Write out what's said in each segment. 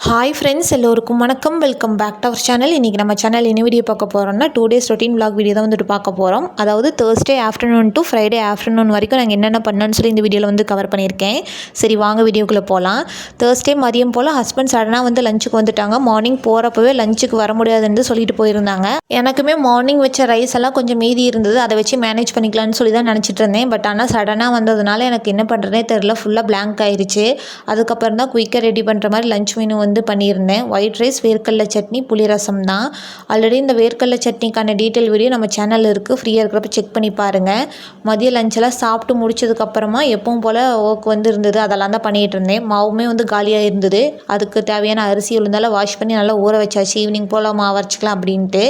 Hi friends, எல்லோருக்கும் வணக்கம். Welcome back to our channel. இன்றைக்கி நம்ம சேனல் என்ன வீடியோ பார்க்க போகிறோம்னா 2 days ரொட்டீன் vlog வீடியோ தான் வந்துட்டு பார்க்க போகிறோம். அதாவது Thursday afternoon to Friday afternoon வரைக்கும் நாங்கள் என்னென்ன பண்ணோன்னு சொல்லி இந்த வீடியோவில் வந்து கவர் பண்ணியிருக்கேன். சரி வாங்க வீடியோக்குள்ளே போகலாம். Thursday மதியம் போல் ஹஸ்பண்ட் சடனாக வந்து லஞ்சுக்கு வந்துட்டாங்க. மார்னிங் போகிறப்பவே லஞ்சுக்கு வர முடியாதுன்னு சொல்லிட்டு போயிருந்தாங்க. எனக்குமே மார்னிங் வச்ச ரைஸ் எல்லாம் கொஞ்சம் மீதி இருந்தது, அதை வச்சு மேனேஜ் பண்ணிக்கலான்னு சொல்லி தான் நினச்சிட்டு இருந்தேன். பட் ஆனால் சடனாக வந்ததுனால எனக்கு என்ன பண்ணுறதே தெரில, ஃபுல்லாக blank ஆயிடுச்சு. அதுக்கப்புறம் தான் குயிக்காக ரெடி பண்ணுற மாதிரி லஞ்ச் மெனு வந்து பண்ணியிருந்தேன். ஒயிட் ரைஸ், வேர்க்கடலை சட்னி, புளி ரசம் தான். ஆல்ரெடி இந்த வேர்க்கடலை சட்னிக்கான டீட்டெயில் வீடியோ நம்ம சேனலில் இருக்குது, ஃப்ரீயாக இருக்கிறப்ப செக் பண்ணி பாருங்கள். மதிய லஞ்செல்லாம் சாப்பிட்டு முடிச்சதுக்கப்புறமா எப்பவும் போல் ஒர்க் வந்து இருந்தது, அதெல்லாம் தான் பண்ணிகிட்டு இருந்தேன். மாவுமே வந்து காலியாக இருந்தது, அதுக்கு தேவையான அரிசி உளுந்தால வாஷ் பண்ணி நல்லா ஊற வச்சாச்சு. ஈவினிங் போல் மாவு அரைச்சிக்கலாம் அப்படின்ட்டு.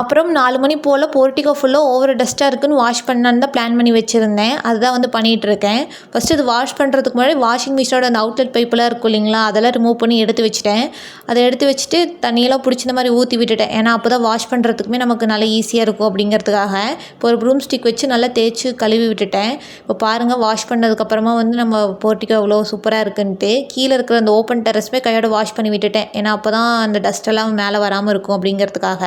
அப்புறம் 4 மணி போல் போர்ட்டிகோ ஃபுல்லாக ஓவர் டஸ்ட்டாக இருக்குன்னு வாஷ் பண்ணான்னு தான் பிளான் பண்ணி வச்சுருந்தேன். அதுதான் வந்து பண்ணிகிட்ருக்கேன். ஃபஸ்ட்டு இது வாஷ் பண்ணுறதுக்கு முன்னாடி வாஷிங் மிஷினோட அந்த அவுட்லெட் பைப்பெல்லாம் இருக்கும் இல்லைங்களா, அதெல்லாம் ரிமூவ் பண்ணி எடுத்து வச்சுட்டேன். அதை எடுத்து வச்சுட்டு தண்ணியெல்லாம் பிடிச்சி இந்த மாதிரி ஊற்றி விட்டுட்டேன். ஏன்னா அப்போ தான் வாஷ் பண்ணுறதுக்குமே நமக்கு நல்லா ஈஸியாக இருக்கும் அப்படிங்கிறதுக்காக. இப்போ ஒரு ப்ரூம் ஸ்டிக் வச்சு நல்லா தேய்ச்சி கழுவி விட்டுட்டேன். இப்போ பாருங்கள், வாஷ் பண்ணதுக்கப்புறமா வந்து நம்ம போர்ட்டிகோ அவ்வளோ சூப்பராக இருக்குன்ட்டு கீழே இருக்கிற அந்த ஓப்பன் டெரஸ்மே கையோட வாஷ் பண்ணி விட்டுட்டேன். ஏன்னா அப்போ தான் அந்த டஸ்ட்டெல்லாம் மேலே வராமல் இருக்கும் அப்படிங்கிறதுக்காக.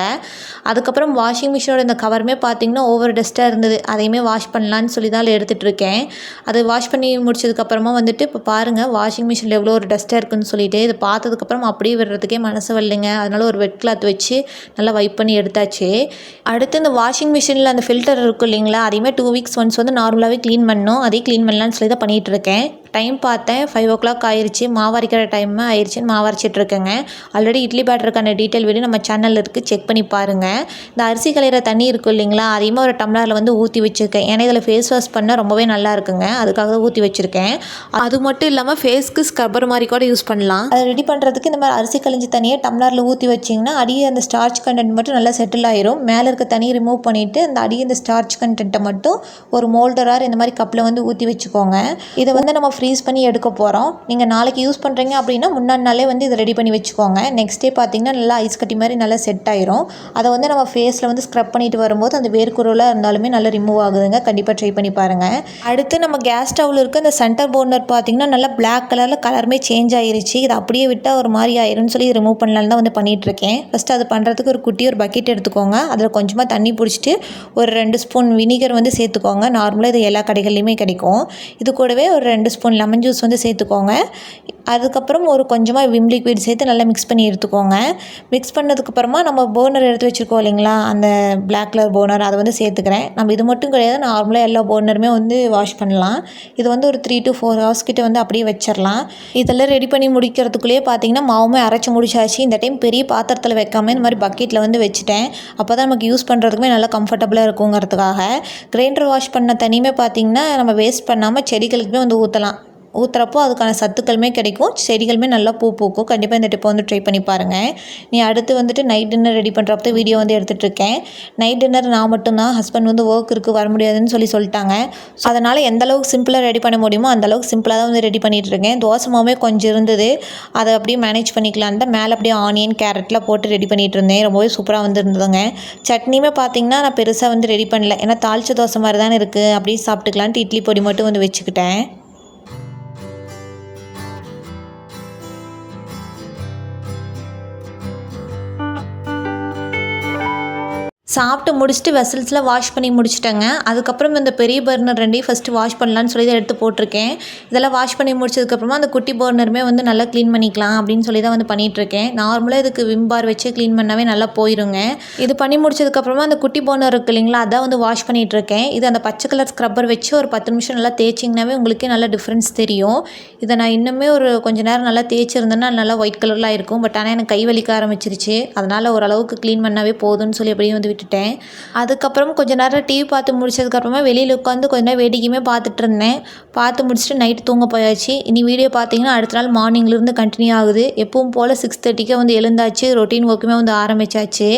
அதுக்கப்புறம் வாஷிங் மிஷினோட இந்த கவருமே பார்த்திங்கன்னா ஓவர் டஸ்ட்டாக இருந்தது, அதையுமே வாஷ் பண்ணலான்னு சொல்லி தான் எடுத்துகிட்டு இருக்கேன். அதை வாஷ் பண்ணி முடிச்சதுக்கப்புறமா வந்துட்டு இப்போ பாருங்கள் வாஷிங் மிஷினில் எவ்வளோ ஒரு டஸ்ட்டாக இருக்குன்னு சொல்லிட்டு இதை பார்த்ததுக்கப்புறம் அப்படியே விடுறதுக்கே மனசு வரலைங்க. அதனால் ஒரு வெட் கிளாத் வச்சு நல்லா வைப் பண்ணி எடுத்தாச்சு. அடுத்து இந்த வாஷிங் மிஷினில் அந்த ஃபில்டர் இருக்கும் இல்லைங்களா, அதையுமே 2 weeks ஒன்ஸ் வந்து நார்மலாகவே க்ளீன் பண்ணணும். அதையும் க்ளீன் பண்ணலான்னு சொல்லி தான் பண்ணிகிட்டு இருக்கேன். டைம் பார்த்தேன் 5 o'clock ஆயிடுச்சு. மாவு அரைக்கிற டைம் ஆயிடுச்சுன்னு மாவு அரைச்சிட்ருக்கேங்க. ஆல்ரெடி இட்லி பேட்டருக்கான டீட்டெயில் வீடியோ நம்ம சேனலில் இருக்குது, செக் பண்ணி பாருங்கள். இந்த அரிசி கலையிற தண்ணி இருக்கும் இல்லைங்களா, அதையுமே ஒரு டம்ளரில் வந்து ஊற்றி வச்சுருக்கேன். ஏன்னா இதில் ஃபேஸ் வாஷ் பண்ணால் ரொம்பவே நல்லா இருக்குங்க, அதுக்காக தான் ஊற்றி வச்சுருக்கேன். அது மட்டும் இல்லாமல் ஃபேஸ்க்கு ஸ்க்ரப்பர் மாதிரி கூட யூஸ் பண்ணலாம். அதை ரெடி பண்ணுறதுக்கு இந்த மாதிரி அரிசி கழிஞ்ச தண்ணியை டம்ளரில் ஊற்றி வச்சிங்கன்னா அடியே அந்த ஸ்டார்ச் கண்டென்ட் மட்டும் நல்லா செட்டில் ஆயிரும். மேலே இருக்க தண்ணியை ரிமூவ் பண்ணிவிட்டு அந்த அடியே இந்த ஸ்டார்ச் கண்டென்ட்டை மட்டும் ஒரு மோல்டராக இந்த மாதிரி கப்பில் வந்து ஊற்றி வச்சுக்கோங்க. இதை வந்து நம்ம ஃப்ரீஸ் பண்ணி எடுக்க போகிறோம். நீங்கள் நாளைக்கு யூஸ் பண்ணுறீங்க அப்படின்னா முன்னாடி நாளே வந்து இதை ரெடி பண்ணி வச்சுக்கோங்க. நெக்ஸ்ட் டே பார்த்தீங்கன்னா நல்லா ஐஸ் கட்டி மாதிரி நல்லா செட் ஆயிரும். அதை வந்து நம்ம ஃபேஸில் வந்து ஸ்க்ரப் பண்ணிட்டு வரும்போது அந்த வேர்க்குருளாக இருந்தாலுமே நல்லா ரிமூவ் ஆகுதுங்க. கண்டிப்பாக ட்ரை பண்ணி பாருங்கள். அடுத்து நம்ம கேஸ் ஸ்டவ்வில் இருக்க இந்த சென்டர் பர்னர் பார்த்தீங்கன்னா நல்லா பிளாக் கலரில் கலருமே சேஞ்ச் ஆயிருச்சு. இதை அப்படியே விட்டால் ஒரு மாதிரி ஆயிரும்னு சொல்லி ரிமூவ் பண்ணலான்னு தான் வந்து பண்ணிகிட்ருக்கேன். ஃபஸ்ட்டு அது பண்ணுறதுக்கு ஒரு பக்கெட் எடுத்துக்கோங்க. அதில் கொஞ்சமாக தண்ணி பிடிச்சிட்டு ஒரு 2 ஸ்பூன் வினிகர் வந்து சேர்த்துக்கோங்க. நார்மலாக இது எல்லா கடைகள்லையுமே கிடைக்கும். இது கூடவே ஒரு 2 ஸ்பூன் லெமன் ஜூஸ் வந்து சேர்த்துக்கோங்க. அதுக்கப்புறம் ஒரு கொஞ்சமாக விம் லிக்விட் சேர்த்து நல்லா மிக்ஸ் பண்ணி எடுத்துக்கோங்க. மிக்ஸ் பண்ணதுக்கப்புறமா நம்ம பர்னர் எடுத்து வச்சுருக்கோம் இல்லைங்களா, அந்த பிளாக் கலர் பர்னர், அதை வந்து சேர்த்துக்கிறேன். நம்ம இது மட்டும் கிடையாது, நார்மலாக எல்லா பர்னருமே வந்து வாஷ் பண்ணலாம். இது வந்து ஒரு 3 to 4 hours கிட்ட வந்து அப்படியே வச்சிடலாம். இதெல்லாம் ரெடி பண்ணி முடிக்கிறதுக்குள்ளேயே பார்த்தீங்கன்னா மாவுமே அரைச்சி முடிச்சாச்சு. இந்த டைம் பெரிய பாத்திரத்தில் வைக்காமல் இந்த மாதிரி பக்கெட்டில் வந்து வச்சுட்டேன். அப்போ தான் நமக்கு யூஸ் பண்ணுறதுக்குமே நல்லா கம்ஃபர்டபுளாக இருக்குங்கிறதுக்காக. கிரைண்டர் வாஷ் பண்ண தண்ணியுமே பார்த்தீங்கன்னா நம்ம வேஸ்ட் பண்ணாமல் செடிகளுக்குமே வந்து ஊற்றுறப்போ அதுக்கான சத்துக்களுமே கிடைக்கும், செடிகளுமே நல்லா பூ பூக்கும். கண்டிப்பாக இந்த டிப்பை வந்து ட்ரை பண்ணி பாருங்கள். நீ அடுத்து வந்துட்டு நைட் டின்னர் ரெடி பண்ணுறப்போ வீடியோ வந்து எடுத்துகிட்ருக்கேன். நைட் டின்னர் நான் மட்டும்தான், ஹஸ்பண்ட் வந்து ஒர்க் இருக்குது வர முடியாதுன்னு சொல்லிட்டாங்க. ஸோ அதனால் எந்த அளவுக்கு சிம்பிளாக ரெடி பண்ண முடியுமோ அந்தளவுக்கு சிம்பிளாக தான் வந்து ரெடி பண்ணிகிட்ருக்கேன். தோசை மாவே கொஞ்சம் இருந்தது, அதை அப்படியே மேனேஜ் பண்ணிக்கலான்னு தான் மேலே அப்படியே ஆனியன் கேரட்லாம் போட்டு ரெடி பண்ணிகிட்டு இருந்தேன். ரொம்பவே சூப்பராக வந்து இருந்ததுங்க. சட்னியுமே பார்த்திங்கன்னா நான் பெருசாக வந்து ரெடி பண்ணல, ஏன்னா தாளிச்ச தோசை மாதிரி தானே இருக்குது, அப்படியே சாப்பிட்டுக்கலான்ட்டு இட்லி பொடி மட்டும் வந்து வச்சுக்கிட்டேன். சாப்பிட்டு முடிச்சுட்டு வெசல்ஸ்லாம் வாஷ் பண்ணி முடிச்சிட்டேங்க. அதுக்கப்புறம் இந்த பெரிய பர்னர் 2ஐயும் ஃபஸ்ட்டு வாஷ் பண்ணலான்னு சொல்லி தான் எடுத்து போட்டிருக்கேன். இதெல்லாம் வாஷ் பண்ணி முடிச்சதுக்கப்புறமா அந்த குட்டி பர்னருமே வந்து நல்லா க்ளீன் பண்ணிக்கலாம் அப்படின்னு சொல்லி தான் வந்து பண்ணிகிட்ருக்கேன். நார்மலாக இதுக்கு விம் பார் வச்சு க்ளீன் பண்ணாவே நல்லா போயிருங்க. இது பண்ணி முடிச்சதுக்கப்புறமா அந்த குட்டி பர்னர் இருக்குது இல்லைங்களா, அதான் வந்து வாஷ் பண்ணிகிட்ருக்கேன். இது அந்த பச்சை கலர் ஸ்க்ரப்பர் வச்சு ஒரு 10 நிமிஷம் நல்லா தேய்ச்சிங்கனாவே உங்களுக்கே நல்லா டிஃப்ரென்ஸ் தெரியும். இதை நான் இன்னுமே ஒரு கொஞ்சம் நேரம் நல்லா தேய்ச்சிருந்தேன்னா நல்லா ஒயிட் கலரில் இருக்கும். பட் ஆனால் எனக்கு கை வலிக்க ஆரம்பிச்சிருச்சு, அதனால் ஓரளவுக்கு க்ளீன் பண்ணாவே போதும்னு சொல்லி அப்படியே வந்து விட்டுட்டேன். அதுக்கப்புறம் கொஞ்சம் நேரம் டிவி பார்த்து முடிச்சதுக்கப்புறமா வெளியில் உட்காந்து கொஞ்ச நேரம் வேடிக்கையுமே பார்த்துட்டு இருந்தேன். பார்த்து முடிச்சுட்டு நைட்டு தூங்க போயாச்சு. இனி வீடியோ பார்த்தீங்கன்னா அடுத்த நாள் மார்னிங்லேருந்து கண்டினியூ ஆகுது. எப்பவும் போல் 6:30க்கே வந்து எழுந்தாச்சு, ரொட்டீன் ஒர்க்குமே வந்து ஆரம்பித்தாச்சு.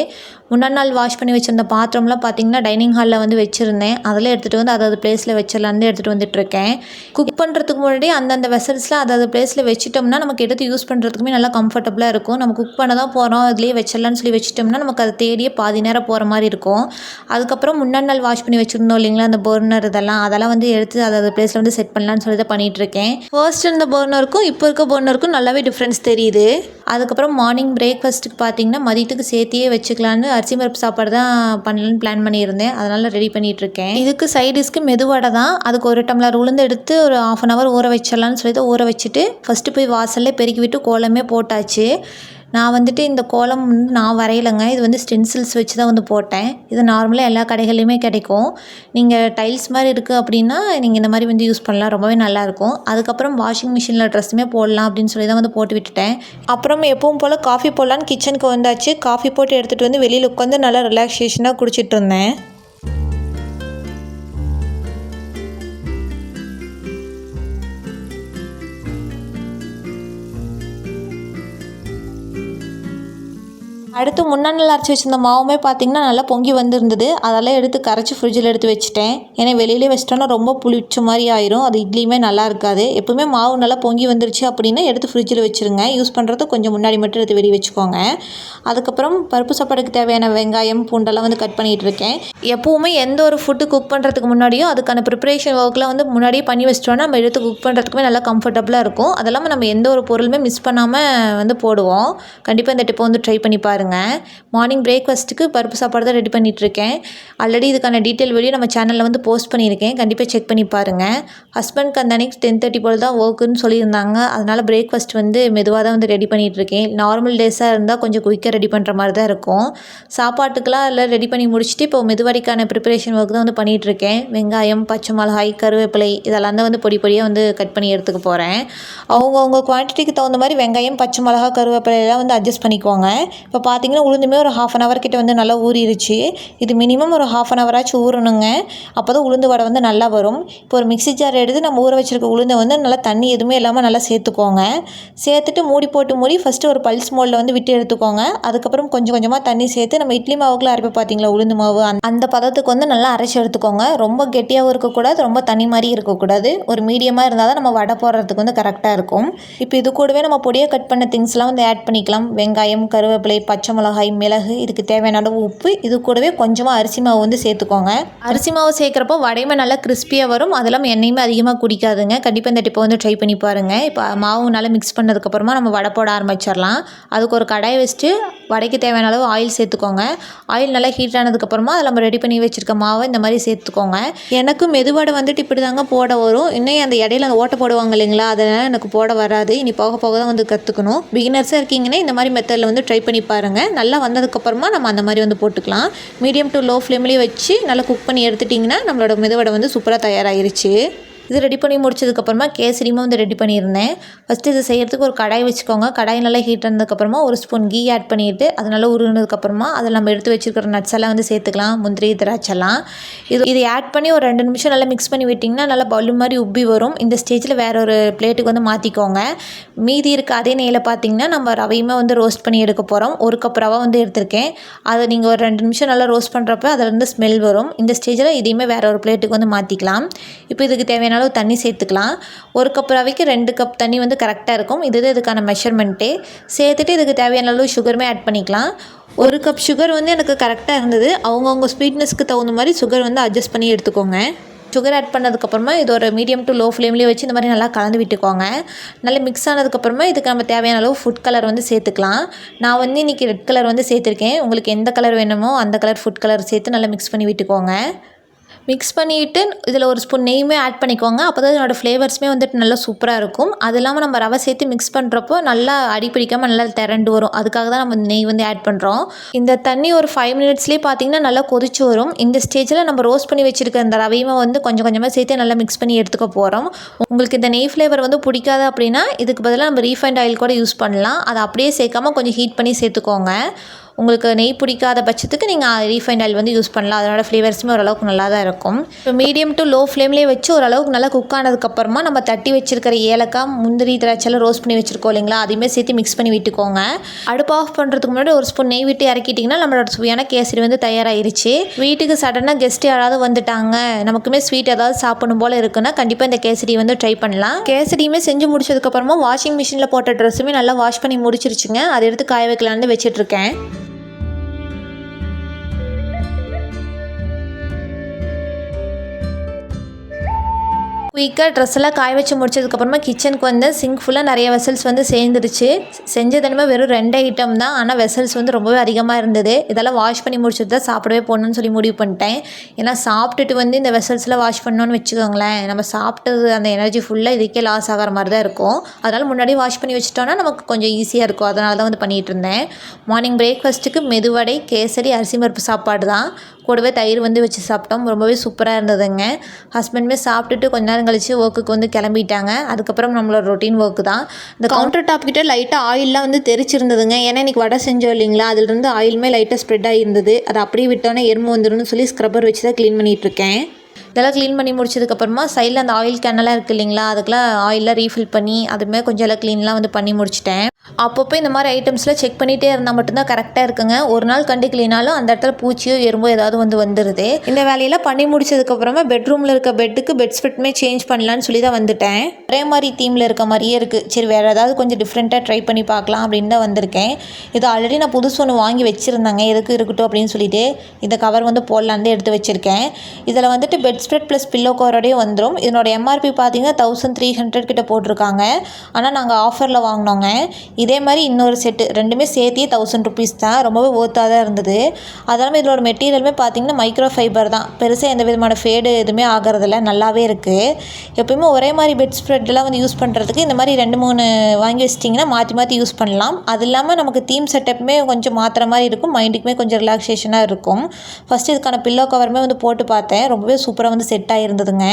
முன்னாடி நாள் வாஷ் பண்ணி வச்சுருந்த பாத்திரம்லாம் பார்த்திங்கன்னா டைனிங் ஹாலில் வந்து வச்சுருந்தேன். அதில் எடுத்துகிட்டு வந்து அதாவது பிளேஸில் வச்சிடலான்னு எடுத்துகிட்டு வந்துட்டுருக்கேன். குக் பண்ணுறதுக்கு முன்னாடி அந்தந்த வெசல்ஸில் அதாவது பிளேஸில் வச்சிட்டோம்னா நமக்கு எடுத்து யூஸ் பண்ணுறதுக்குமே நல்லா கம்ஃபர்டபுளாக இருக்கும். நம்ம குக் பண்ண தான் போகிறோம், அதுலேயே வச்சிடலான்னு சொல்லி வச்சிட்டோம்னா நமக்கு அதை தேடியே பாதி நேரம் போகிற மாதிரி இருக்கும். அதுக்கப்புறம் முன்னாடி நாள் வாஷ் பண்ணி வச்சுருந்தோம் இல்லைங்களா, அந்த பர்னர் அதெல்லாம் வந்து எடுத்து அதாவது பிளேஸில் வந்து செட் பண்ணலான்னு சொல்லி தான் பண்ணிகிட்ருக்கேன். ஃபர்ஸ்ட் இருந்த பர்னருக்கும் இப்போ இருக்க பர்னருக்கும் நல்லாவே டிஃப்ரென்ஸ் தெரியுது. அதுக்கப்புறம் மார்னிங் பிரேக்ஃபாஸ்ட்டுக்கு பார்த்திங்கன்னா மதியத்துக்கு சேர்த்தியே வச்சுக்கலான்னு அரிசி பருப்பு சாப்பாடு தான் பண்ணலான்னு பிளான் பண்ணியிருந்தேன். அதனால் ரெடி பண்ணிகிட்ருக்கேன். இதுக்கு சைடிஷ்க்கு மெதுவடை தான். அதுக்கு ஒரு டம்ளர் உளுந்து எடுத்து ஒரு 1/2 hour ஊற வச்சிடலான்னு சொல்லி தான் ஊற வச்சுட்டு ஃபஸ்ட்டு போய் வாசல்லே பெருக்கி விட்டு கோலமே போட்டாச்சு. நான் வந்துட்டு இந்த கோலம் வந்து நான் வரையலைங்க, இது வந்து ஸ்டென்சில்ஸ் வச்சு தான் வந்து போட்டேன். இது நார்மலாக எல்லா கடைகள்லையுமே கிடைக்கும். நீங்கள் டைல்ஸ் மாதிரி இருக்குது அப்படின்னா நீங்கள் இந்த மாதிரி வந்து யூஸ் பண்ணலாம், ரொம்பவே நல்லாயிருக்கும். அதுக்கப்புறம் வாஷிங் மிஷினில் ட்ரெஸ்ஸுமே போடலாம் அப்படின்னு சொல்லி தான் வந்து போட்டு விட்டுட்டேன். அப்புறம் எப்பவும் போல் காஃபி போடலான்னு கிச்சனுக்கு வந்தாச்சு. காஃபி போட்டு எடுத்துகிட்டு வந்து வெளியில் உட்காந்து நல்லா ரிலாக்ஸேஷனாக குடிச்சிட்டு இருந்தேன். அடுத்து முன்னாடி நாள் அரைச்சி வச்சிருந்த மாவுமே பார்த்திங்கன்னா நல்லா பொங்கி வந்துருந்தது. அதெல்லாம் எடுத்து கரைச்சி ஃப்ரிட்ஜில் எடுத்து வச்சுட்டேன். ஏன்னா வெளியிலே வச்சிட்டோன்னா ரொம்ப புளிச்ச மாதிரி ஆயிரும், அது இட்லியுமே நல்லா இருக்காது. எப்போவுமே மாவு நல்லா பொங்கி வந்துருச்சு அப்படின்னா எடுத்து ஃப்ரிட்ஜில் வச்சுருங்க. யூஸ் பண்ணுறது கொஞ்சம் முன்னாடி மட்டும் எடுத்து வெளியே வச்சுக்கோங்க. அதுக்கப்புறம் பருப்பு சாப்பாடுக்கு தேவையான வெங்காயம் பூண்டெல்லாம் வந்து கட் பண்ணிகிட்டு இருக்கேன். எப்போவுமே எந்த ஒரு ஃபுட்டு குக் பண்ணுறதுக்கு முன்னாடியும் அதுக்கான ப்ரிப்பரேஷன் ஒர்க்லாம் வந்து முன்னாடியே பண்ணி வச்சிட்டோன்னா நம்ம எடுத்து குக் பண்ணுறதுக்குமே நல்லா கம்ஃபர்டபுளாக இருக்கும். அதெல்லாமல் நம்ம எந்த ஒரு பொருளுமே மிஸ் பண்ணாமல் வந்து போடுவோம். கண்டிப்பாக இந்த டிப்பை வந்து ட்ரை பண்ணி பாருங்கள். மார்னிங் பிரேக்ஃபாஸ்ட்டுக்கு பருப்பு சாப்பாடு தான் ரெடி பண்ணிகிட்ருக்கேன். ஆல்ரெடி இதுக்கான டீட்டெயில் வீடியோ நம்ம சேனலில் வந்து போஸ்ட் பண்ணியிருக்கேன், கண்டிப்பாக செக் பண்ணி பாருங்கள். ஹஸ்பண்ட்க்கு அந்த அன்னைக்கு 10:30 போல் தான் ஒர்க்குன்னு சொல்லியிருந்தாங்க. அதனால் பிரேக்ஃபாஸ்ட் வந்து மெதுவாக தான் வந்து ரெடி பண்ணிகிட்ருக்கேன். நார்மல் டேஸாக இருந்தால் கொஞ்சம் குயிக்காக ரெடி பண்ணுற மாதிரி தான் இருக்கும். சாப்பாட்டுக்கெலாம் எல்லாம் ரெடி பண்ணி முடிச்சுட்டு இப்போ மெதுவாடிக்கான ப்ரிப்பரேஷன் ஒர்க் தான் வந்து பண்ணிகிட்ருக்கேன். வெங்காயம், பச்சை மிளகாய், கருவேப்பிலை இதெல்லாம் தான் வந்து பொடி பொடியாக வந்து கட் பண்ணி எடுத்துக்க போகிறேன். அவங்கவுங்க குவான்டிட்டிக்கு தகுந்த மாதிரி வெங்காயம், பச்சை மிளகா, கருவேப்பிலையெல்லாம் வந்து அட்ஜஸ்ட் பண்ணிக்கோங்க. இப்போ பார்த்திங்கன்னா உளுந்துமே ஒரு 1/2 hour கிட்ட வந்து நல்லா ஊறிடுச்சு. இது மினிமம் ஒரு 1/2 hour ஆச்சும் ஊறணுங்க. அப்போ தான் உளுந்து வடை வந்து நல்லா வரும். இப்போ ஒரு மிக்ஸி ஜார் எடுத்து நம்ம ஊற வச்சுருக்க உளுந்தை வந்து நல்லா தண்ணி எதுவுமே இல்லாமல் நல்லா சேர்த்துக்கோங்க. சேர்த்துட்டு மூடி ஃபஸ்ட்டு ஒரு பல்ஸ் மோடில் வந்து விட்டு எடுத்துக்கோங்க. அதுக்கப்புறம் கொஞ்சம் கொஞ்சமாக தண்ணி சேர்த்து நம்ம இட்லி மாவுக்குலாம் அரைப்போம் பார்த்திங்களா உளுந்து மாவு, அந்த பதத்துக்கு வந்து நல்லா அரைச்சி எடுத்துக்கோங்க. ரொம்ப கெட்டியாகவும் இருக்கக்கூடாது, ரொம்ப தண்ணி மாதிரி இருக்கக்கூடாது. ஒரு மீடியமாக இருந்தால் தான் நம்ம வடை போடுறதுக்கு வந்து கரெக்டாக இருக்கும். இப்போ இது கூடவே நம்ம பொடியாக கட் பண்ண திங்ஸ்லாம் வந்து ஆட் பண்ணிக்கலாம். வெங்காயம், கருவேப்பிலை, பச்சை மிளகாய், மிளகு, இதுக்கு தேவையான அளவு உப்பு, இது கூடவே கொஞ்சமாக அரிசி மாவு வந்து சேர்த்துக்கோங்க. அரிசி மாவு சேர்க்குறப்போ வடையுமே நல்லா கிறிஸ்பியாக வரும். அதெல்லாம் எண்ணெயுமே அதிகமாக குடிக்காதுங்க. கண்டிப்பாக இந்த டிப்பை வந்து ட்ரை பண்ணி பாருங்கள். இப்போ மாவு நல்லா மிக்ஸ் பண்ணதுக்கப்புறமா நம்ம வடை போட ஆரம்பிச்சிடலாம். அதுக்கு ஒரு கடாயை வச்சுட்டு வடைக்கு தேவையான அளவு ஆயில் சேர்த்துக்கோங்க. ஆயில் நல்லா ஹீட் ஆனதுக்கப்புறமா அதில் நம்ம ரெடி பண்ணி வச்சுருக்க மாவை இந்த மாதிரி சேர்த்துக்கோங்க. எனக்கு மெதுவடை வந்துட்டு இப்படி தாங்க போட வரும். இன்னும் அந்த இடையில அந்த ஓட்டை போடுவாங்க இல்லைங்களா, அதனால் எனக்கு போட வராது. இனி போக போக தான் வந்து கற்றுக்கணும். பிகினர்ஸாக இருக்கீங்கன்னா இந்த மாதிரி மெத்தடில் வந்து ட்ரை பண்ணி பாருங்கள். நல்லா வந்ததுக்கப்புறமா நம்ம அந்த மாதிரி வந்து போட்டுக்கலாம். மீடியம் டு லோ ஃப்ளேம்லேயே வச்சு நல்லா குக் பண்ணி எடுத்துட்டிங்கன்னா நம்மளோட மெதுவடை வந்து சூப்பராக தயாராகிருச்சு. இது ரெடி பண்ணி முடிச்சதுக்கப்புறமா கேசரியுமே வந்து ரெடி பண்ணியிருந்தேன். ஃபஸ்ட்டு இது செய்கிறதுக்கு ஒரு கடாய் வச்சுக்கோங்க. கடாய் நல்லா ஹீட் ஆனதுக்கப்புறமா ஒரு ஸ்பூன் கீ ஆட் பண்ணிவிட்டு அது நல்லா உருகினதுக்கப்புறமா அதில் நம்ம எடுத்து வச்சுருக்கிற நட்ஸ் எல்லாம் வந்து சேர்த்துக்கலாம். முந்திரி, திராட்சைலாம் இது ஆட் பண்ணி ஒரு 2 நிமிஷம் நல்லா மிக்ஸ் பண்ணி விட்டிங்கன்னா நல்லா பலூன் மாதிரி உப்பி வரும். இந்த ஸ்டேஜில் வேற ஒரு பிளேட்டுக்கு வந்து மாற்றிக்கோங்க. மீதி இருக்க அதே நெய்யில் பார்த்திங்கன்னா நம்ம ரவையுமே வந்து ரோஸ்ட் பண்ணி எடுக்க போகிறோம். 1 கப் ரவை வந்து எடுத்திருக்கேன். அதை நீங்கள் ஒரு 2 நிமிஷம் நல்லா ரோஸ்ட் பண்ணுறப்ப அதிலேருந்து ஸ்மெல் வரும். இந்த ஸ்டேஜில் இதையுமே வேற ஒரு பிளேட்டுக்கு வந்து மாற்றிக்கலாம். இப்போ இதுக்கு தேவையான அளவு தண்ணி சேர்த்துக்கலாம். 1 கப் ரவைக்கு 2 கப் தண்ணி வந்து கரெக்டாக இருக்கும். இதுக்கான மெஷர்மெண்ட்டு. சேர்த்துட்டு இதுக்கு தேவையான அளவு சுகருமே ஆட் பண்ணிக்கலாம். 1 கப் சுகர் வந்து எனக்கு கரெக்டாக இருந்தது. அவங்கவுங்க ஸ்வீட்னஸ்க்கு தகுந்த மாதிரி சுகர் வந்து அட்ஜஸ்ட் பண்ணி எடுத்துக்கோங்க. சுகர் ஆட் பண்ணதுக்கப்புறமா இது ஒரு மீடியம் டு லோ ஃப்ளேம்லேயே வச்சு இந்த மாதிரி நல்லா கலந்து விட்டுக்கோங்க. நல்லா மிக்ஸ் ஆனதுக்கப்புறமா இதுக்கு நம்ம தேவையான அளவு ஃபுட் கலர் வந்து சேர்த்துக்கலாம். நான் வந்து இன்றைக்கி ரெட் கலர் வந்து சேர்த்துருக்கேன். உங்களுக்கு எந்த கலர் வேணுமோ அந்த கலர் ஃபுட் கலர் சேர்த்து நல்லா மிக்ஸ் பண்ணி விட்டுக்கோங்க. மிக்ஸ் பண்ணிவிட்டு இதில் ஒரு ஸ்பூன் நெய்யுமே ஆட் பண்ணிக்கோங்க. அப்போ தான் இதோட ஃப்ளேவர்ஸுமே வந்துட்டு நல்லா சூப்பராக இருக்கும். அது இல்லாமல் நம்ம ரவை சேர்த்து மிக்ஸ் பண்ணுறப்போ நல்லா அடி பிடிக்காமல் நல்லா திரண்டு வரும். அதுக்காக தான் நம்ம நெய் வந்து ஆட் பண்ணுறோம். இந்த தண்ணி ஒரு 5 மினிட்ஸ்லேயே பார்த்திங்கன்னா நல்லா கொதிச்சு வரும். இந்த ஸ்டேஜில் நம்ம ரோஸ்ட் பண்ணி வச்சுருக்க இந்த ரவையுமே வந்து கொஞ்சம் கொஞ்சமாக சேர்த்து நல்லா மிக்ஸ் பண்ணி எடுத்துக்க போகிறோம். உங்களுக்கு இந்த நெய் ஃப்ளேவர் வந்து பிடிக்காது அப்படின்னா இதுக்கு பதிலாக நம்ம ரீஃபைண்ட் ஆயில் கூட யூஸ் பண்ணலாம். அதை அப்படியே சேர்க்காமல் கொஞ்சம் ஹீட் பண்ணி சேர்த்துக்கோங்க. உங்களுக்கு நெய் பிடிக்காத பட்சத்துக்கு நீங்கள் ரீஃபைண்ட் ஆயில் வந்து யூஸ் பண்ணலாம். அதனோட ஃப்ளேவர்ஸுமே ஓரளவுக்கு நல்லா தான் இருக்கும். இப்போ மீடியம் டு லோ ஃப்ளேம்லேயே வச்சு ஓரளவுக்கு நல்லா குக் ஆனதுக்கப்புறமா நம்ம தட்டி வச்சிருக்கிற ஏலக்காய், முந்திரி, திராட்சைலாம் ரோஸ்ட் பண்ணி வச்சுருக்கோம் இல்லைங்களா, அதையுமே சேர்த்து மிக்ஸ் பண்ணி விட்டுக்கோங்க. அடுப்பு ஆஃப் பண்ணுறதுக்கு முன்னாடி ஒரு ஸ்பூன் நெய் விட்டு இறக்கிட்டிங்கன்னா நம்மளோட சுவையான கேசரி வந்து தயாராகிருச்சு. வீட்டுக்கு சடனாக கெஸ்ட் யாராவது வந்துட்டாங்க, நமக்குமே ஸ்வீட் ஏதாவது சாப்பிடணும் போல் இருக்குன்னா கண்டிப்பாக இந்த கேசரி வந்து ட்ரை பண்ணலாம். கேசரியுமே செஞ்சு முடிச்சதுக்கப்புறமா வாஷிங் மிஷினில் போட்ட ட்ரெஸ்ஸுமே நல்லா வாஷ் பண்ணி முடிச்சிருச்சுங்க. அதை எடுத்து காய வைக்கலான்னு வச்சிட்ருக்கேன். குயிக்காக ட்ரெஸ்ஸெல்லாம் காய வச்சு முடிச்சதுக்கப்புறமா கிச்சனுக்கு வந்து சிங்க் ஃபுல்லாக நிறைய வெசல்ஸ் வந்து சேர்ந்துருச்சு. செஞ்சதுமே வெறும் 2 ஐட்டம் தான், ஆனால் வெசல்ஸ் வந்து ரொம்பவே அதிகமாக இருந்தது. இதெல்லாம் வாஷ் பண்ணி முடிச்சுட்டு தான் சாப்பிடவே போகணுன்னு சொல்லி முடிவு பண்ணிட்டேன். ஏன்னா சாப்பிட்டுட்டு வந்து இந்த வெசல்ஸ்லாம் வாஷ் பண்ணோன்னு வச்சுக்கோங்களேன், நம்ம சாப்பிட்டது அந்த எனர்ஜி ஃபுல்லாக இதுக்கே லாஸ் ஆகிற மாதிரி தான் இருக்கும். அதனால் முன்னாடி வாஷ் பண்ணி வச்சுட்டோன்னா நமக்கு கொஞ்சம் ஈஸியாக இருக்கும். அதனால தான் வந்து பண்ணிகிட்டு இருந்தேன். மார்னிங் பிரேக்ஃபாஸ்ட்டுக்கு மெதுவடை, கேசரி, அரிசி பருப்பு சாப்பாடு தான். கூடவே தயிர் வந்து வச்சு சாப்பிட்டோம். ரொம்பவே சூப்பராக இருந்ததுங்க. ஹஸ்பண்டுமே சாப்பிட்டுட்டு கொஞ்ச நேரம் கழிச்சு ஒர்க்குக்கு வந்து கிளம்பிட்டாங்க. அதுக்கப்புறம் நம்மளோட ரொட்டீன் ஒர்க்கு தான். இந்த கவுண்டர் டாப் கிட்ட லைட்டாக ஆயிலெலாம் வந்து தெரிச்சிருந்ததுங்க. ஏன்னா இன்றைக்கி வடை செஞ்சோம் இல்லைங்களா, அதிலிருந்து ஆயிலுமே லைட்டாக ஸ்ப்ரெட் ஆகியிருந்தது. அதை அப்படியே விட்டோன்னே எறும்பு வந்துடும்னு சொல்லி ஸ்க்ரப்பர் வச்சு தான் க்ளீன் பண்ணிகிட்ருக்கேன். இதெல்லாம் க்ளீன் பண்ணி முடிச்சதுக்கப்புறமா சைடில் அந்த ஆயில் கேனெல்லாம் இருக்குது இல்லைங்களா, அதுக்கெலாம் ஆயிலெலாம் ரீஃபில் பண்ணி அதுமே கொஞ்சம் எல்லாம் க்ளீன்லாம் வந்து பண்ணி முடிச்சிட்டேன். அப்பப்போ இந்த மாதிரி ஐட்டம்ஸில் செக் பண்ணிகிட்டே இருந்தால் மட்டும்தான் கரெக்டாக இருக்குங்க. ஒரு நாள் கண்டுக்கலினாலும் அந்த இடத்துல பூச்சியோ எறும்போ ஏதாவது வந்து வந்துடுது. இந்த வேலையெல்லாம் பண்ணி முடிச்சதுக்கப்புறமா பெட்ரூமில் இருக்க பெட்டுக்கு பெட் ஸ்ப்ரெட்டுமே சேஞ்ச் பண்ணலான்னு சொல்லி தான் வந்துட்டேன். ஒரே மாதிரி தீமில் இருக்க மாதிரியே இருக்குது. சரி வேறு ஏதாவது கொஞ்சம் டிஃப்ரெண்ட்டாக ட்ரை பண்ணி பார்க்கலாம் அப்படின்னு தான் வந்திருக்கேன். இது ஆல்ரெடி நான் புதுசு ஒன்று வாங்கி வச்சுருந்தாங்க, எதுக்கு இருக்கட்டும் அப்படின்னு சொல்லிட்டு இந்த கவர் வந்து போடலான்னு எடுத்து வச்சுருக்கேன். இதில் வந்துட்டு பெட் ஸ்ப்ரெட் ப்ளஸ் பில்லோ கவரோடய வந்துடும். இதனோட எம்ஆர்பி பார்த்தீங்கன்னா 1300 கிட்ட போட்டிருக்காங்க. ஆனால் நாங்கள் ஆஃபரில் வாங்கினோங்க. இதே மாதிரி இன்னொரு செட்டு ரெண்டுமே சேர்த்தி 1000 ருபீஸ் தான். ரொம்பவே ஒர்த்தாக தான் இருந்தது. அதனால் இதோட மெட்டீரியலுமே பார்த்திங்கன்னா மைக்ரோ ஃபைபர் தான். பெருசாக எந்த விதமான ஃபேடு எதுவுமே ஆகிறதில்ல, நல்லாவே இருக்குது. எப்போயுமே ஒரே மாதிரி பெட் ஸ்ப்ரெட்லாம் வந்து யூஸ் பண்ணுறதுக்கு இந்த மாதிரி 2-3 வாங்கி வச்சிட்டிங்கன்னா மாற்றி மாற்றி யூஸ் பண்ணலாம். அது இல்லாமல் நமக்கு தீம் செட்டப்புமே கொஞ்சம் மாற்றுற மாதிரி இருக்கும், மைண்டுக்குமே கொஞ்சம் ரிலாக்ஸேஷனாக இருக்கும். ஃபஸ்ட்டு இதுக்கான பில்லோ கவருமே வந்து போட்டு பார்த்தேன். ரொம்பவே சூப்பராக வந்து செட் ஆகிருந்ததுங்க.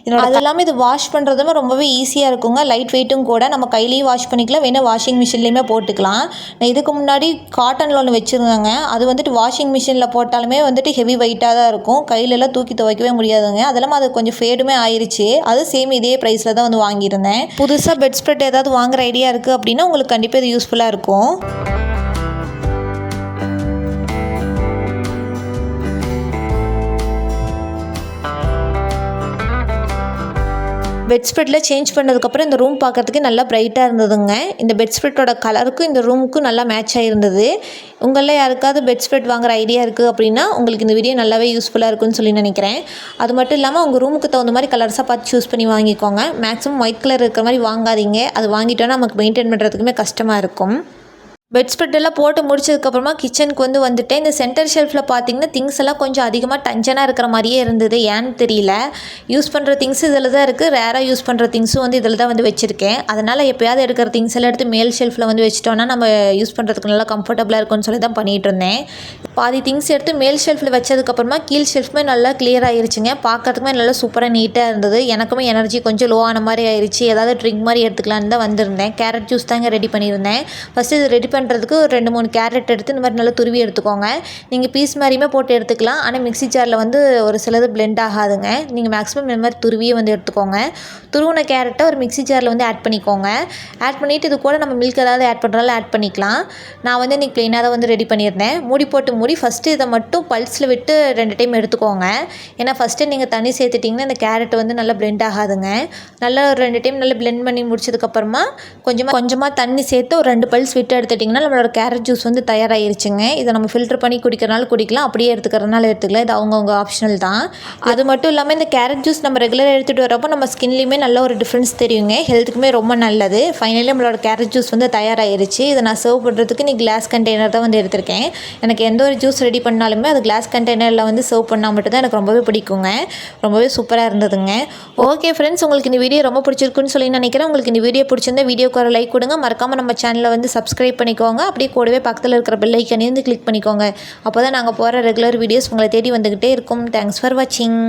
இதோட அது எல்லாமே இது வாஷ் பண்ணுறதுமே ரொம்பவே ஈஸியாக இருக்குங்க. லைட் வெயிட்டும் கூட. நம்ம கையிலேயும் வாஷ் பண்ணிக்கலாம், வேணால் வாஷிங் மிஷின்லேயுமே போட்டுக்கலாம். நான் இதுக்கு முன்னாடி காட்டனில் ஒன்று வச்சுருந்தேங்க. அது வந்துட்டு வாஷிங் மிஷினில் போட்டாலுமே வந்துட்டு ஹெவி வெயிட்டாக தான் இருக்கும், கையிலலாம் தூக்கி துவைக்கவே முடியாதுங்க. அது இல்லாமல் அது கொஞ்சம் ஃபேடுமே ஆயிடுச்சு. அது சேம் இதே ப்ரைஸில் தான் வந்து வாங்கியிருந்தேன். புதுசாக பெட் ஸ்ப்ரெட் ஏதாவது வாங்குகிற ஐடியா இருக்குது அப்படின்னா உங்களுக்கு கண்டிப்பாக இது யூஸ்ஃபுல்லாக இருக்கும். பெட் ஸ்ப்ரெட்டில் சேஞ்ச் பண்ணதுக்கப்புறம் இந்த ரூம் பார்க்குறதுக்கு நல்லா ப்ரைட்டாக இருந்ததுங்க. இந்த பெட் ஸ்ப்ரெட்டோட கலருக்கும் இந்த ரூமுக்கும் நல்லா மேட்ச் ஆகிருந்தது. உங்களில் யாருக்காவது பெட் ஸ்ப்ரெட் வாங்குற ஐடியா இருக்குது அப்படின்னா உங்களுக்கு இந்த வீடியோ நல்லாவே யூஸ்ஃபுல்லாக இருக்குன்னு சொல்லி நினைக்கிறேன். அது மட்டும் இல்லாமல் உங்கள் ரூமுக்கு தகுந்த மாதிரி கலர்ஸாக பார்த்து சூஸ் பண்ணி வாங்கிக்கோங்க. மேக்ஸிமம் ஒயிட் கலர் இருக்கிற மாதிரி வாங்காதீங்க. அது வாங்கிட்டோன்னா நமக்கு மெயின்டைன் பண்ணுறதுக்குமே கஷ்டமாக இருக்கும். பெட் ஸ்ப்ரெட் எல்லாம் போட்டு முடிச்சதுக்கப்புறமா கிச்சனுக்கு வந்து வந்துட்டேன். இந்த சென்டர் ஷெல்ஃபில் பார்த்தீங்கன்னா திங்ஸ் எல்லாம் கொஞ்சம் அதிகமாக டஞ்சனாக இருக்கிற மாதிரியே இருந்தது. ஏன்னு தெரியல. யூஸ் பண்ணுற திங்ஸ் இதில் தான் இருக்குது, ரேராக யூஸ் பண்ணுற திங்ஸும் வந்து இதில் தான் வந்து வச்சுருக்கேன். அதனால் எப்போயாவது எடுக்கிற திங்ஸ் எல்லாம் எடுத்து மேல் ஷெல்ஃபில் வந்து வச்சிட்டோன்னா நம்ம யூஸ் பண்ணுறதுக்கு நல்லா கம்ஃபர்டபுளாக இருக்கும்னு சொல்லி தான் பண்ணிகிட்டு இருந்தேன். பாதி திங்ஸ் எடுத்து மேல் ஷெல்ஃபில் வச்சதுக்கப்புறமா கீழ் ஷெல்ஃபுமே நல்லா கிளியர் ஆகிருச்சுங்க. பார்க்கறதுக்குமே நல்லா சூப்பராக நீட்டாக இருந்தது. எனக்குமே எனர்ஜி கொஞ்சம் லோ ஆன மாதிரி ஆயிடுச்சு. ஏதாவது ட்ரிங்க் மாதிரி எடுத்துக்கலான்னு தான் வந்திருந்தேன். கேரட் ஜூஸ் தாங்க ரெடி பண்ணியிருந்தேன். ஃபஸ்ட்டு இது ரெடி பண்ணுறதுக்கு ஒரு 2-3 கேரட் எடுத்து இந்த மாதிரி நல்லா துருவி எடுத்துக்கோங்க. நீங்கள் பீஸ் மாதிரியுமே போட்டு எடுத்துக்கலாம். ஆனால் மிக்ஸி ஜாரில் வந்து ஒரு சிலது பிளெண்ட் ஆகாதுங்க. நீங்கள் மேக்ஸிமம் இந்த மாதிரி துருவியே வந்து எடுத்துக்கோங்க. துருவின கேரட்டை ஒரு மிக்ஸி ஜாரில் வந்து ஆட் பண்ணிக்கோங்க. ஆட் பண்ணிவிட்டு இது கூட நம்ம மில்க் ஏதாவது ஆட் பண்ணுறாலும் ஆட் பண்ணிக்கலாம். நான் வந்து இன்றைக்கி ப்ளெயினாக தான் வந்து ரெடி பண்ணியிருந்தேன். மூடி போட்டு மூடி ஃபஸ்ட்டு இதை மட்டும் பல்ஸில் விட்டு 2 டைம் எடுத்துக்கோங்க. ஏன்னா ஃபஸ்ட்டு நீங்கள் தண்ணி சேர்த்துட்டிங்கன்னா இந்த கேரட் வந்து நல்லா பிளெண்ட் ஆகாதுங்க. நல்லா ஒரு 2 டைம் நல்லா பிளெண்ட் பண்ணி முடிச்சதுக்கப்புறமா கொஞ்சமாக தண்ணி சேர்த்து ஒரு 2 பல்ஸ் விட்டு எடுத்துட்டிங்கன்னா நம்மளோட கேரட் ஜூஸ் வந்து தயாராகிருச்சுங்க. இதை நம்ம ஃபில்டர் பண்ணி குடிக்கிறனால குடிக்கலாம், அப்படியே எடுத்துக்கிறதுனால எடுத்துக்கலாம். இது அவங்கவுங்க ஆப்ஷனல் தான். அது மட்டும் இல்லாமல் இந்த கேரட் ஜூஸ் நம்ம ரெகுலராக எடுத்துகிட்டு வரப்போ நம்ம ஸ்கின்லேயுமே நல்ல ஒரு டிஃப்ரென்ஸ் தெரியுங்க. ஹெல்த்துக்குமே ரொம்ப நல்லது. ஃபைனலி நம்மளோட கேரட் ஜூஸ் வந்து தயாராகிருச்சு. இதை நான் சர்வ் பண்ணுறதுக்கு நீ கிளாஸ் கண்டெய்னர் தான் வந்து எடுத்திருக்கேன். எனக்கு எந்த ஒரு ஜூஸ் ரெடி பண்ணாலுமே அது கிளாஸ் கண்டெய்னரில் வந்து சர்வ் பண்ணால் மட்டும்தான் எனக்கு ரொம்பவே பிடிக்குங்க. ரொம்பவே சூப்பராக இருந்ததுங்க. ஓகே ஃப்ரெண்ட்ஸ், உங்களுக்கு இந்த வீடியோ ரொம்ப பிடிச்சிருக்குன்னு சொல்லி நினைக்கிறேன். உங்களுக்கு இந்த வீடியோ பிடிச்சிருந்தா வீடியோக்கு ஒரு லைக் கொடுங்க. மறக்காமல் நம்ம சேனலை வந்து சப்ஸ்கிரைப் பண்ணிக்கோங்க. அப்படியே கூடவே பக்கத்தில் இருக்கிற பெல் ஐக்கானே வந்து கிளிக் பண்ணிக்கோங்க. அப்போ தான் நாங்கள் போகிற ரெகுலர் வீடியோஸ் உங்களை தேடி வந்துக்கிட்டே இருக்கும். தேங்க்ஸ் ஃபார் வாட்சிங்.